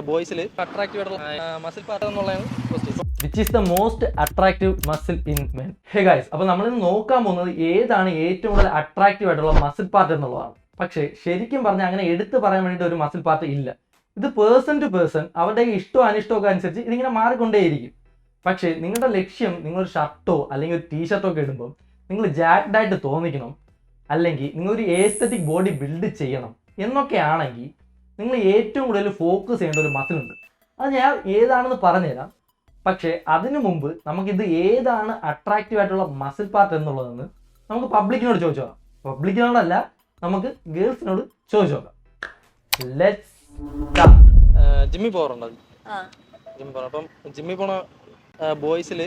ബോയ്സിൽ attractive ആയിട്ടുള്ള muscle part എന്നുള്ളതാണ് question. Which is the most attractive muscle in men? Hey guys, അപ്പോൾ നമ്മളിന്ന് നോക്കാൻ പോകുന്നത് ഏതാണ് ഏറ്റവും കൂടുതൽ അട്രാക്റ്റീവ് ആയിട്ടുള്ള മസിൽ പാർട്ട് എന്നുള്ളതാണ്. പക്ഷേ ശരിക്കും പറഞ്ഞാൽ അങ്ങനെ എടുത്തു പറയാൻ വേണ്ടിയിട്ട് ഒരു മസിൽ പാർട്ട് ഇല്ല. ഇത് പേഴ്സൺ ടു പേഴ്സൺ അവരുടെ ഇഷ്ടമോ അനിഷ്ടമൊക്കെ അനുസരിച്ച് ഇതിങ്ങനെ മാറിക്കൊണ്ടേയിരിക്കും. പക്ഷേ നിങ്ങളുടെ ലക്ഷ്യം നിങ്ങളൊരു ഷർട്ടോ അല്ലെങ്കിൽ ഒരു ടീഷർട്ടോ ഒക്കെ ഇടുമ്പോൾ നിങ്ങൾ ജാക്ഡ് ആയിട്ട് തോന്നിക്കണം, അല്ലെങ്കിൽ നിങ്ങളൊരു എസ്തെറ്റിക് ബോഡി ബിൽഡ് ചെയ്യണം എന്നൊക്കെ ആണെങ്കിൽ നിങ്ങൾ ഏറ്റവും കൂടുതൽ ഫോക്കസ് ചെയ്യേണ്ട ഒരു മസിലുണ്ട്. അത് ഞാൻ ഏതാണെന്ന് പറഞ്ഞുതരാം. പക്ഷേ അതിനു മുമ്പ് നമുക്കിത് ഏതാണ് അട്രാക്റ്റീവ് ആയിട്ടുള്ള മസിൽ പാർട്ട് എന്നുള്ളതെന്ന് നമുക്ക് പബ്ലിക്കിനോട് ചോദിച്ചു നോക്കാം. പബ്ലിക്കിനോടല്ല, നമുക്ക് ഗേൾസിനോട് ചോദിച്ചു നോക്കാം. Let's start. ജിമ്മിൽ പോകാറുണ്ട്. ജിമ്മിൽ പോകണം. അപ്പം ജിമ്മിൽ പോണ ബോയ്സിൽ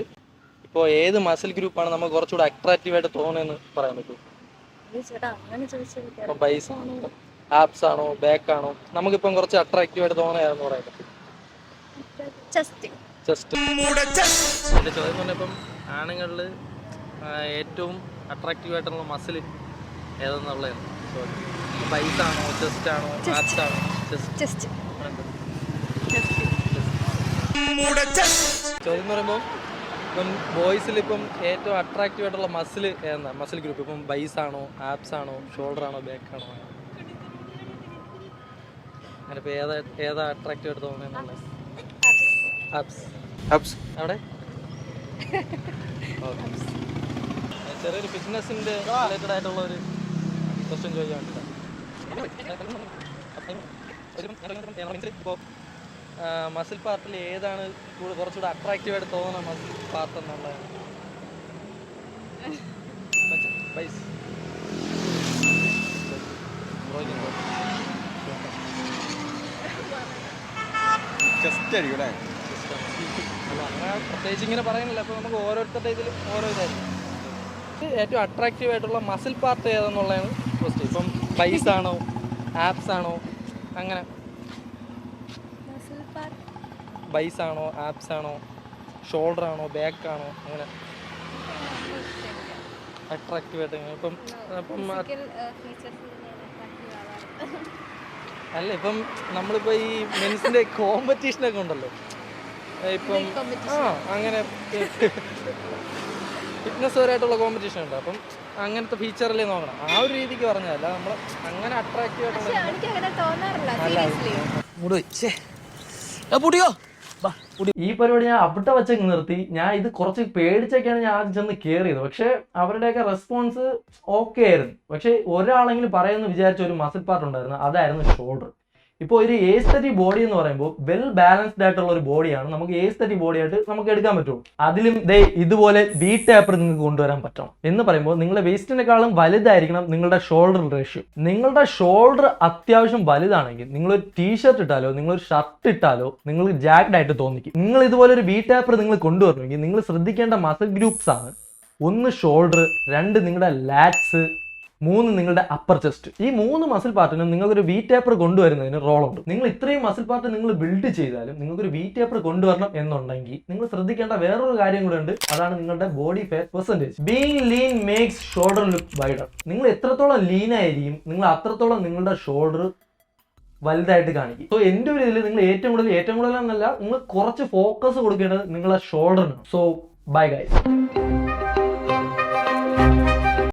ഇപ്പോൾ ഏത് മസിൽ ഗ്രൂപ്പാണ് നമുക്ക് കുറച്ചുകൂടെ അട്രാക്റ്റീവ് ആയിട്ട് തോന്നുന്നതെന്ന് പറയാൻ പറ്റും? ഇപ്പം ബൈസ് ആണോ, ആപ്സ് ആണോ, ബാക്ക് ആണോ? നമുക്കിപ്പം കുറച്ച് അട്രാക്റ്റീവ് ആയിട്ട് തോന്നുന്നതാണെന്ന് പറയാൻ പറ്റും? ചെസ്റ്റ്. എൻ്റെ ചോദ്യം എന്ന് പറഞ്ഞാൽ ഇപ്പം ആണുങ്ങളിൽ ഏറ്റവും അട്രാക്റ്റീവ് ആയിട്ടുള്ള മസിൽ ഏതെന്നുള്ളതാണ്. ബൈസ് ആണോ, ചെസ്റ്റ് ആണോ, ആപ്സ് ആണോ? ചെസ്റ്റ്. ചോദ്യം എന്ന് പറയുമ്പോൾ ഇപ്പം ബോയ്സിൽ ഇപ്പം ഏറ്റവും അട്രാക്റ്റീവ് ആയിട്ടുള്ള മസിൽ ഏതാ? മസിൽ ഗ്രൂപ്പ് ഇപ്പം ബൈസ് ആണോ, ആപ്സ് ആണോ, ഷോൾഡർ ആണോ, ബാക്ക് ആണോ? അങ്ങനെ ഇപ്പം ഏതാ അട്രാക്റ്റീവ് ആയിട്ട് തോന്നുന്നത്? ആപ്സ്. അവിടെ ചെറിയൊരു ഫിറ്റ്നസിൻ്റെ റിലേറ്റഡ് ആയിട്ടുള്ള ഒരു ക്വസ്റ്റ്യൻ ചോദിക്കാൻ വേണ്ടിയിട്ടാണ്. ഇപ്പോൾ മസിൽ പാർട്ടിൽ ഏതാണ് കുറച്ചുകൂടെ അട്രാക്റ്റീവ് ആയിട്ട് തോന്നുന്ന മസിൽ പാർട്ട് എന്നുള്ളതാണ്? ബൈസ്. ചെസ്റ്റ് അടിക്കൂടെ? അല്ല, അങ്ങനെ പ്രത്യേകിച്ച് ഇങ്ങനെ പറയുന്നില്ല. അപ്പോൾ നമുക്ക് ഓരോരുത്തരുടെ ഇതിലും ഓരോ ഇതായിരിക്കും. ഏറ്റവും അട്രാക്റ്റീവ് ആയിട്ടുള്ള മസിൽ പാർട്ട് ഏതെന്നുള്ളതാണ് ക്വസ്റ്റ്യൻ. ഇപ്പം ബൈസ് ആണോ, ആപ്സ് ആണോ? അങ്ങനെ ബൈസ് ആണോ, ആപ്സ് ആണോ, ഷോൾഡർ ആണോ, ബാക്ക് ആണോ? അങ്ങനെ അട്രാക്റ്റീവ് ആയിട്ട് ഇപ്പം അല്ല, ഇപ്പം നമ്മളിപ്പോൾ ഈ മെൻസിൻ്റെ കോമ്പറ്റീഷനൊക്കെ ഉണ്ടല്ലോ, ഇപ്പം അങ്ങനെ ഫിറ്റ്നസ് പരമായിട്ടുള്ള കോമ്പറ്റീഷൻ ഉണ്ട്. അപ്പം അങ്ങനത്തെ ഫീച്ചറിലേ നോക്കണം. ആ ഒരു രീതിക്ക് പറഞ്ഞതല്ല, നമ്മൾ അങ്ങനെ അട്രാക്റ്റീവ് ആയിട്ടുള്ള ഈ പരിപാടി ഞാൻ അവിടെ വെച്ചൊക്കെ നിർത്തി. ഞാൻ ഇത് കുറച്ച് പേടിച്ചൊക്കെയാണ് ഞാൻ ആദ്യം ചെന്ന് കയറിയത്. പക്ഷെ അവരുടെയൊക്കെ റെസ്പോൺസ് ഓക്കെ ആയിരുന്നു. പക്ഷെ ഒരാളെങ്കിലും പറയുമെന്ന് വിചാരിച്ച ഒരു മസിൽ പാർട്ട് ഉണ്ടായിരുന്നു, അതായിരുന്നു ഷോൾഡർ. ഇപ്പോൾ ഒരു എസ്തെറ്റിക് ബോഡി എന്ന് പറയുമ്പോൾ വെൽ ബാലൻസ്ഡ് ആയിട്ടുള്ള ഒരു ബോഡിയാണ് നമുക്ക് എസ്തെറ്റിക് ബോഡി ആയിട്ട് നമുക്ക് എടുക്കാൻ പറ്റുള്ളൂ. അതിലും ഇതുപോലെ ബി ടാപ്പർ നിങ്ങൾക്ക് കൊണ്ടുവരാൻ പറ്റണം. എന്ന് പറയുമ്പോൾ നിങ്ങളുടെ വേസ്റ്റിനെക്കാളും വലുതായിരിക്കണം നിങ്ങളുടെ ഷോൾഡർ റേഷ്യോ. നിങ്ങളുടെ ഷോൾഡർ അത്യാവശ്യം വലുതാണെങ്കിൽ നിങ്ങളൊരു ടീഷർട്ട് ഇട്ടാലോ, നിങ്ങളൊരു ഷർട്ട് ഇട്ടാലോ നിങ്ങൾ ജാക്ഡ് ആയിട്ട് തോന്നിക്കും. നിങ്ങൾ ഇതുപോലെ ഒരു ബി ടാപ്പർ നിങ്ങൾ കൊണ്ടുവരണമെങ്കിൽ നിങ്ങൾ ശ്രദ്ധിക്കേണ്ട മസിൽ ഗ്രൂപ്പ്സ് ആണ്: 1 ഷോൾഡർ, 2 നിങ്ങളുടെ ലാറ്റ്സ്, 3 നിങ്ങളുടെ അപ്പർ ചെസ്റ്റ്. ഈ 3 മസിൽ പാർട്ടിനും നിങ്ങൾക്കൊരു വി ടേപ്പർ കൊണ്ടുവരുന്നതിന് റോൾ ഉണ്ട്. നിങ്ങൾ ഇത്രയും മസിൽ പാർട്ട് നിങ്ങൾ ബിൽഡ് ചെയ്താലും നിങ്ങൾക്കൊരു വി ടേപ്പർ കൊണ്ടുവരണം എന്നുണ്ടെങ്കിൽ നിങ്ങൾ ശ്രദ്ധിക്കേണ്ട വേറൊരു കാര്യം കൂടെ ഉണ്ട്. അതാണ് നിങ്ങളുടെ body fat percentage. Being lean makes shoulder look wider. നിങ്ങൾ എത്രത്തോളം ലീൻ ആയിരിക്കും നിങ്ങൾ അത്രത്തോളം നിങ്ങളുടെ ഷോൾഡർ വലുതായിട്ട് കാണിക്കും. സോ എൻ്റെ ഒരു ഇതിൽ നിങ്ങൾ ഏറ്റവും കൂടുതൽ എന്നല്ല, നിങ്ങൾ കുറച്ച് ഫോക്കസ് കൊടുക്കേണ്ടത് നിങ്ങളുടെ ഷോൾഡറിനാണ്. So bye guys.